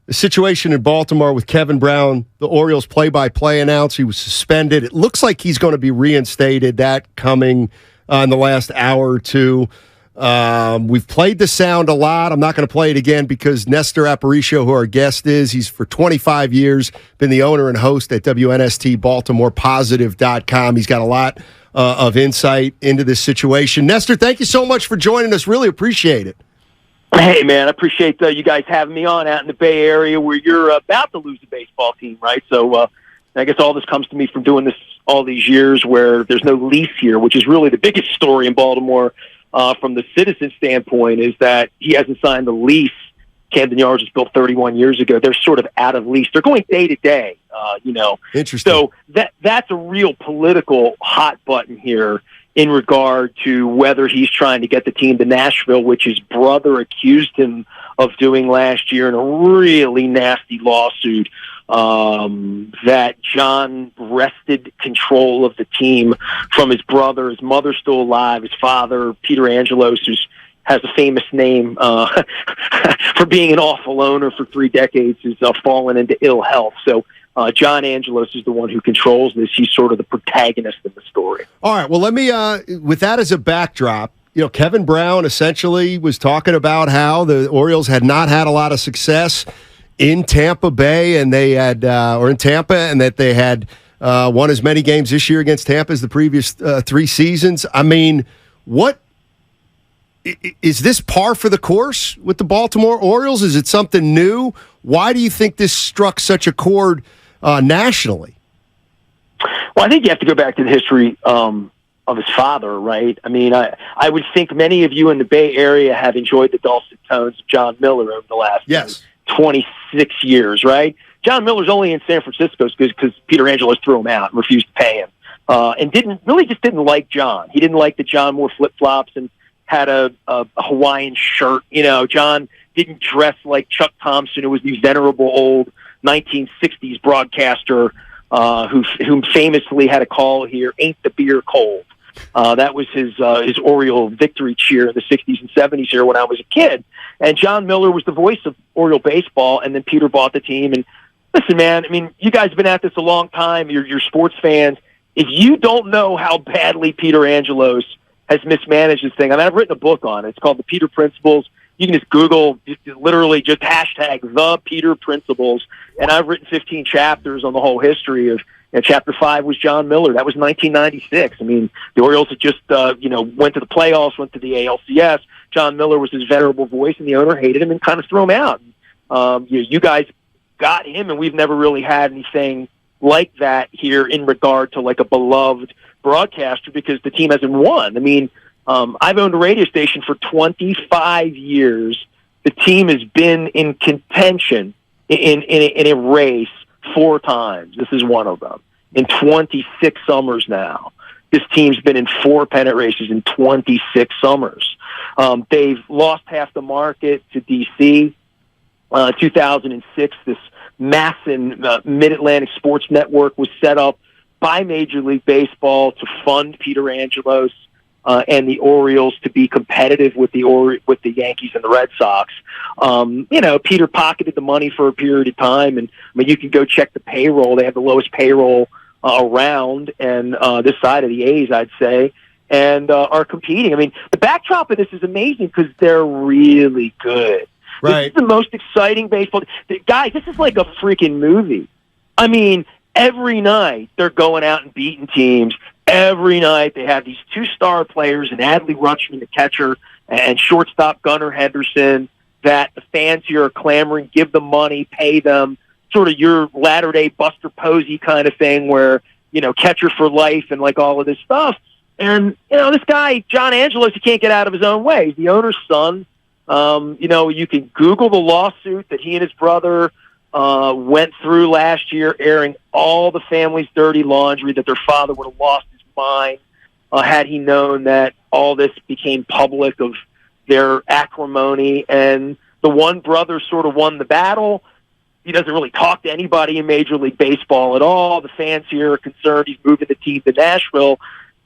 the situation in Baltimore with Kevin Brown, the Orioles play-by-play announced he was suspended. It looks like he's going to be reinstated. That coming in the last hour or two. We've played the sound a lot. I'm not going to play it again because Nestor Apricio, who our guest is, he's for 25 years been the owner and host at WNST BaltimorePositive.com. He's got a lot of insight into this situation. Nestor, thank you so much for joining us. Really appreciate it. Hey, man, I appreciate you guys having me on out in the Bay Area where you're about to lose a baseball team, right? So I guess all this comes to me from doing this all these years where there's no lease here, which is really the biggest story in Baltimore from the citizen standpoint is that he hasn't signed the lease. Camden Yards was built 31 years ago. They're sort of out of lease. They're going day to day, Interesting. So that's a real political hot button here in regard to whether he's trying to get the team to Nashville, which his brother accused him of doing last year in a really nasty lawsuit that John wrested control of the team from his brother. His mother's still alive. His father, Peter Angelos, who has a famous name for being an awful owner for 3 decades, has fallen into ill health. So John Angelos is the one who controls this. He's sort of the protagonist in the story. All right. Well, let me, with that as a backdrop, Kevin Brown essentially was talking about how the Orioles had not had a lot of success in Tampa Bay, and they had, or in Tampa, and that they had won as many games this year against Tampa as the previous 3 seasons. I mean, what is this par for the course with the Baltimore Orioles? Is it something new? Why do you think this struck such a chord nationally? Well, I think you have to go back to the history of his father, right? I mean, I would think many of you in the Bay Area have enjoyed the dulcet tones of John Miller over the last 26 years, right? John Miller's only in San Francisco because Peter Angelos threw him out and refused to pay him, and didn't like John. He didn't like that John wore flip-flops and had a Hawaiian shirt. John didn't dress like Chuck Thompson, who was the venerable old 1960s broadcaster who famously had a call here, "Ain't the beer cold?" That was his Oriole victory cheer in the 60s and 70s here when I was a kid. And John Miller was the voice of Oriole baseball, and then Peter bought the team. And listen, man, I mean, you guys have been at this a long time. You're sports fans. If you don't know how badly Peter Angelos has mismanaged this thing, I mean, I've written a book on it. It's called The Peter Principles. You can just Google, literally just hashtag The Peter Principles, and I've written 15 chapters on the whole history of. Chapter 5 was John Miller. That was 1996. I mean, the Orioles had just, went to the playoffs, went to the ALCS. John Miller was his venerable voice, and the owner hated him and kind of threw him out. You guys got him, and we've never really had anything like that here in regard to like a beloved broadcaster because the team hasn't won. I mean, I've owned a radio station for 25 years. The team has been in contention in a race 4 times. This is one of them. In 26 summers now. This team's been in 4 pennant races in 26 summers. They've lost half the market to D.C. 2006, this massive Mid-Atlantic Sports Network was set up by Major League Baseball to fund Peter Angelos and the Orioles to be competitive with the Yankees and the Red Sox. Peter pocketed the money for a period of time, and I mean, you can go check the payroll. They have the lowest payroll around, and this side of the A's, I'd say, and are competing. I mean, the backdrop of this is amazing because they're really good. Right. This is the most exciting baseball. Guys, this is like a freaking movie. I mean, every night they're going out and beating teams. Every night they have these 2 star players, and Adley Rutschman, the catcher, and shortstop Gunnar Henderson, that the fans here are clamoring, give them money, pay them, sort of your latter-day Buster Posey kind of thing where, catcher for life and like all of this stuff. And, this guy, John Angelos, he can't get out of his own way. He's the owner's son. You can Google the lawsuit that he and his brother went through last year, airing all the family's dirty laundry, that their father would have lost his mind had he known that all this became public of their acrimony. And the one brother sort of won the battle. He doesn't really talk to anybody in Major League Baseball at all. The fans here are concerned he's moving the team to Nashville.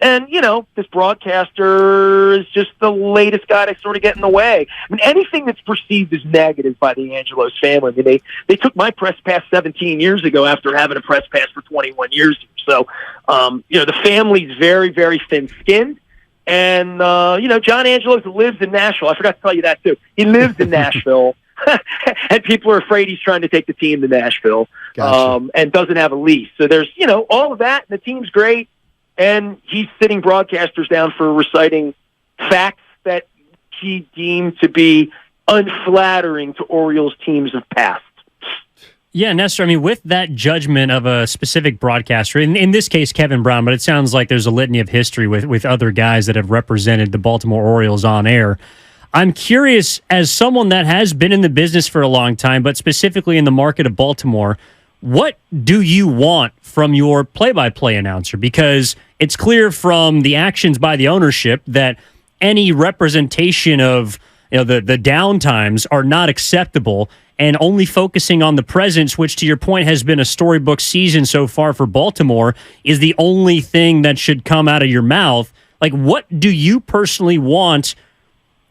And, this broadcaster is just the latest guy to sort of get in the way. I mean, anything that's perceived as negative by the Angelos family, I mean, they took my press pass 17 years ago after having a press pass for 21 years. So, the family's very, very thin-skinned. And, John Angelos lives in Nashville. I forgot to tell you that, too. He lives in Nashville. And people are afraid he's trying to take the team to Nashville. Gotcha. And doesn't have a lease. So there's, all of that. And the team's great. And he's sitting broadcasters down for reciting facts that he deemed to be unflattering to Orioles teams of past. Yeah, Nestor, I mean, with that judgment of a specific broadcaster, in this case, Kevin Brown, but it sounds like there's a litany of history with other guys that have represented the Baltimore Orioles on air. I'm curious, as someone that has been in the business for a long time, but specifically in the market of Baltimore, what do you want from your play-by-play announcer? Because it's clear from the actions by the ownership that any representation of the downtimes are not acceptable, and only focusing on the present, which to your point has been a storybook season so far for Baltimore, is the only thing that should come out of your mouth. Like, what do you personally want?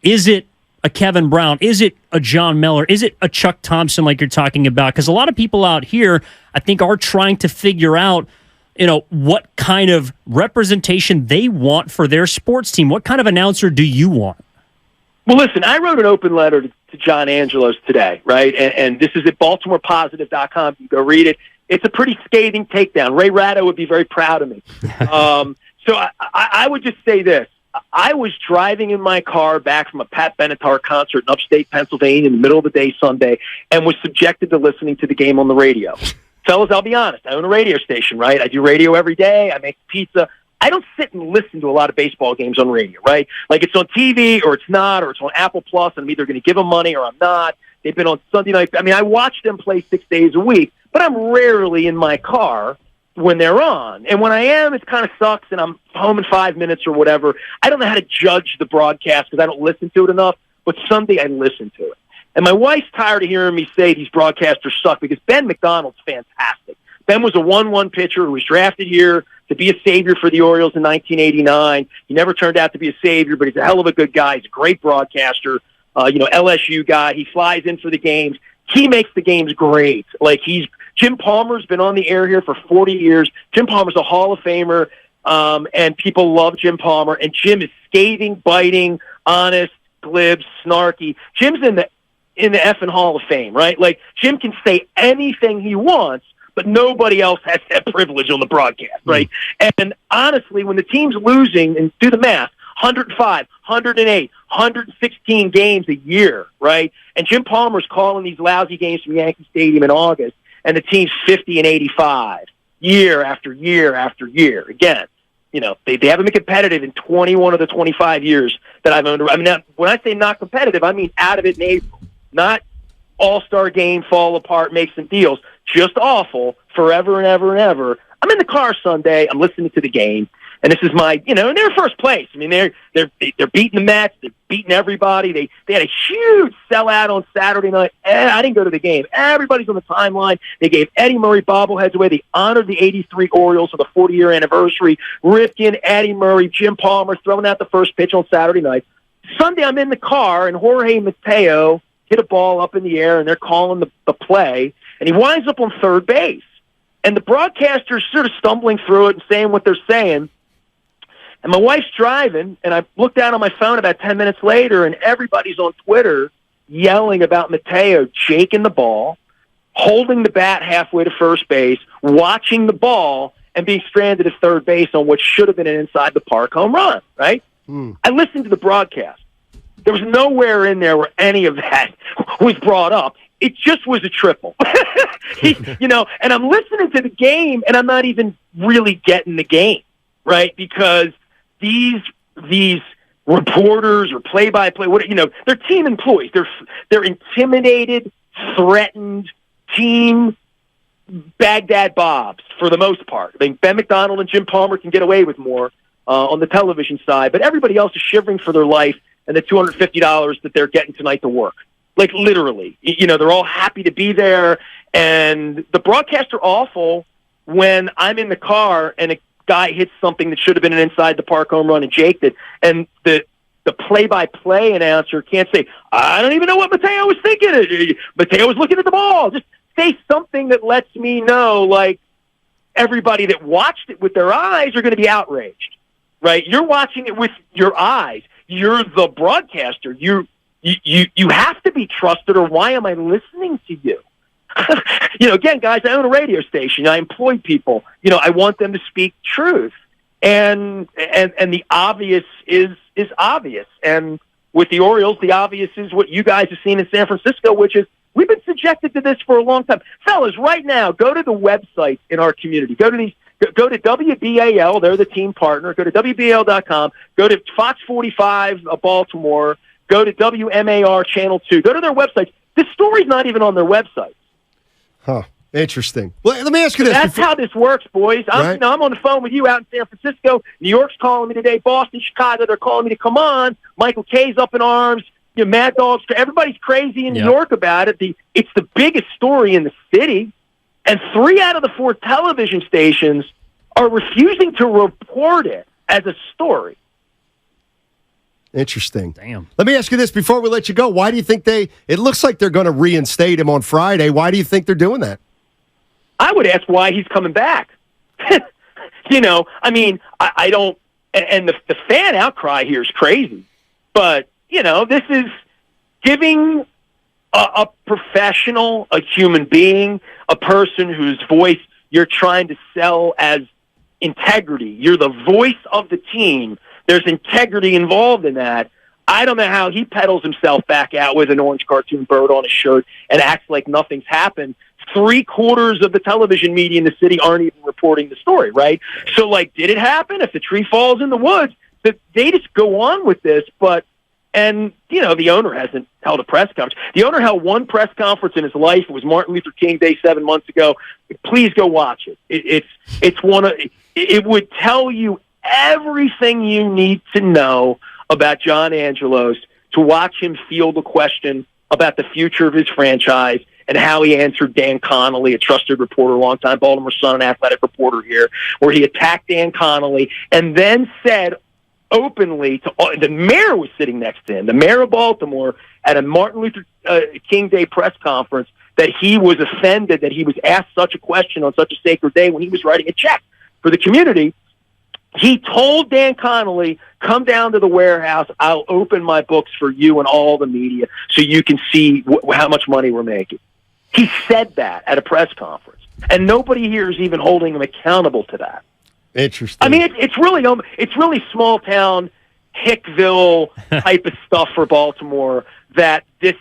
Is it a Kevin Brown? Is it a John Miller? Is it a Chuck Thompson like you're talking about? Because a lot of people out here, I think, are trying to figure out, what kind of representation they want for their sports team. What kind of announcer do you want? Well, listen, I wrote an open letter to John Angelos today, right? And this is at BaltimorePositive.com. You can go read it. It's a pretty scathing takedown. Ray Ratto would be very proud of me. So I would just say this. I was driving in my car back from a Pat Benatar concert in upstate Pennsylvania in the middle of the day Sunday and was subjected to listening to the game on the radio. Fellas, I'll be honest. I own a radio station, right? I do radio every day. I make pizza. I don't sit and listen to a lot of baseball games on radio, right? Like, it's on TV or it's not, or it's on Apple Plus, and I'm either going to give them money or I'm not. They've been on Sunday night. I mean, I watch them play 6 days a week, but I'm rarely in my car when they're on. And when I am, it kind of sucks, and I'm home in 5 minutes or whatever. I don't know how to judge the broadcast because I don't listen to it enough, but Sunday I listen to it. And my wife's tired of hearing me say these broadcasters suck because Ben McDonald's fantastic. Ben was a 1-1 pitcher who was drafted here to be a savior for the Orioles in 1989. He never turned out to be a savior, but he's a hell of a good guy. He's a great broadcaster, LSU guy. He flies in for the games. He makes the games great. Like, Jim Palmer's been on the air here for 40 years. Jim Palmer's a Hall of Famer, and people love Jim Palmer. And Jim is scathing, biting, honest, glib, snarky. Jim's in the effing Hall of Fame, right? Like, Jim can say anything he wants, but nobody else has that privilege on the broadcast, right? And honestly, when the team's losing, and do the math, 105, 108, 116 games a year, right? And Jim Palmer's calling these lousy games from Yankee Stadium in August, and the team's 50 and 85 year after year after year. Again, they haven't been competitive in 21 of the 25 years that I've owned. I mean, when I say not competitive, I mean out of it in April, not all-star game, fall apart, make some deals. Just awful forever and ever and ever. I'm in the car Sunday. I'm listening to the game, and this is my, and they're first place. I mean, they're beating the Mets. They're beating everybody. They had a huge sellout on Saturday night. I didn't go to the game. Everybody's on the timeline. They gave Eddie Murray bobbleheads away. They honored the '83 Orioles for the 40-year anniversary. Ripken, Eddie Murray, Jim Palmer throwing out the first pitch on Saturday night. Sunday, I'm in the car, and Jorge Mateo hit a ball up in the air, and they're calling the play. And he winds up on third base. And the broadcaster's sort of stumbling through it and saying what they're saying. And my wife's driving, and I look down on my phone about 10 minutes later, and everybody's on Twitter yelling about Mateo jaking the ball, holding the bat halfway to first base, watching the ball, and being stranded at third base on what should have been an inside-the-park home run, right? I listened to the broadcast. There was nowhere in there where any of that was brought up. It just was a triple. And I'm listening to the game, and I'm not even really getting the game, right? Because these reporters or play-by-play, they're team employees. They're intimidated, threatened, team Baghdad Bobs for the most part. I mean, Ben McDonald and Jim Palmer can get away with more on the television side, but everybody else is shivering for their life and the $250 that they're getting tonight to work. Like, literally, they're all happy to be there. And the broadcasts are awful when I'm in the car and guy hits something that should have been an inside the park home run and Jake did, and the play-by-play announcer can't say, I don't even know what Mateo was thinking. Mateo was looking at the ball. Just say something that lets me know, like, everybody that watched it with their eyes are going to be outraged, right? You're watching it with your eyes. You're the broadcaster. You have to be trusted, or why am I listening to you? Again, guys, I own a radio station. I employ people. I want them to speak truth. And the obvious is obvious. And with the Orioles, the obvious is what you guys have seen in San Francisco, which is we've been subjected to this for a long time. Fellas, right now, go to the websites in our community. Go to WBAL, they're the team partner. Go to WBAL.com. Go to Fox 45 Baltimore. Go to WMAR Channel 2. Go to their websites. This story's not even on their website. Huh. Interesting. Well, let me ask you this. That's how this works, boys. I'm on the phone with you out in San Francisco. New York's calling me today. Boston, Chicago, they're calling me to come on. Michael K's up in arms. Mad Dog's. Everybody's crazy in New York about it. It's the biggest story in the city. And 3 out of the 4 television stations are refusing to report it as a story. Interesting. Damn. Let me ask you this before we let you go. Why do you think it looks like they're going to reinstate him on Friday. Why do you think they're doing that? I would ask why he's coming back. I don't, and the fan outcry here is crazy. But, this is giving a professional, a human being, a person whose voice you're trying to sell as integrity. You're the voice of the team. There's integrity involved in that. I don't know how he peddles himself back out with an orange cartoon bird on his shirt and acts like nothing's happened. 3/4 of the television media in the city aren't even reporting the story, right? So, did it happen? If the tree falls in the woods, they just go on with this. And the owner hasn't held a press conference. The owner held one press conference in his life. It was Martin Luther King Day 7 months ago. Please go watch it. It would tell you everything you need to know about John Angelos to watch him field a question about the future of his franchise and how he answered Dan Connolly, a trusted reporter, longtime Baltimore Sun and athletic reporter here, where he attacked Dan Connolly and then said openly to the mayor was sitting next to him, the mayor of Baltimore, at a Martin Luther King Day press conference, that he was offended that he was asked such a question on such a sacred day when he was writing a check for the community. He told Dan Connolly, come down to the warehouse. I'll open my books for you and all the media so you can see how much money we're making. He said that at a press conference, and nobody here is even holding him accountable to that. Interesting. I mean, it's really small town Hickville type of stuff for Baltimore. That this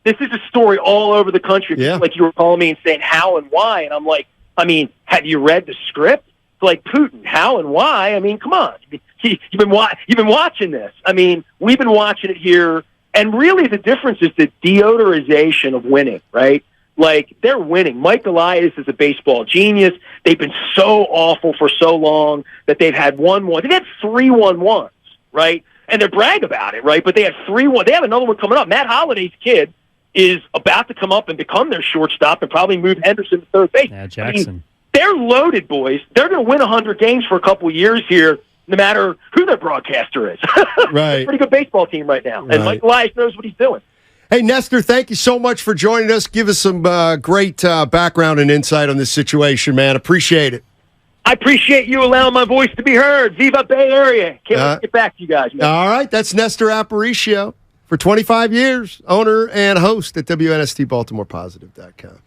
is a story all over the country. Yeah. Like you were calling me and saying how and why, and I'm like, have you read the script? It's like Putin, how and why? Come on, you've been watching this. We've been watching it here, and really the difference is the deodorization of winning, right? Like, they're winning. Mike Elias is a baseball genius. They've been so awful for so long that they've had 1-1. They've had 3 1-1s, right? And they brag about it, right? But they had 3-1. They have another one coming up. Matt Holliday's kid is about to come up and become their shortstop and probably move Henderson to third base. Yeah, Jackson. They're loaded, boys. They're going to win 100 games for a couple of years here, no matter who their broadcaster is. Right. Pretty good baseball team right now. And Mike Elias knows what he's doing. Hey, Nestor, thank you so much for joining us. Give us some great background and insight on this situation, man. Appreciate it. I appreciate you allowing my voice to be heard. Viva Bay Area. Can't wait to get back to you guys, man. All right. That's Nestor Apricio for 25 years, owner and host at WNST BaltimorePositive.com.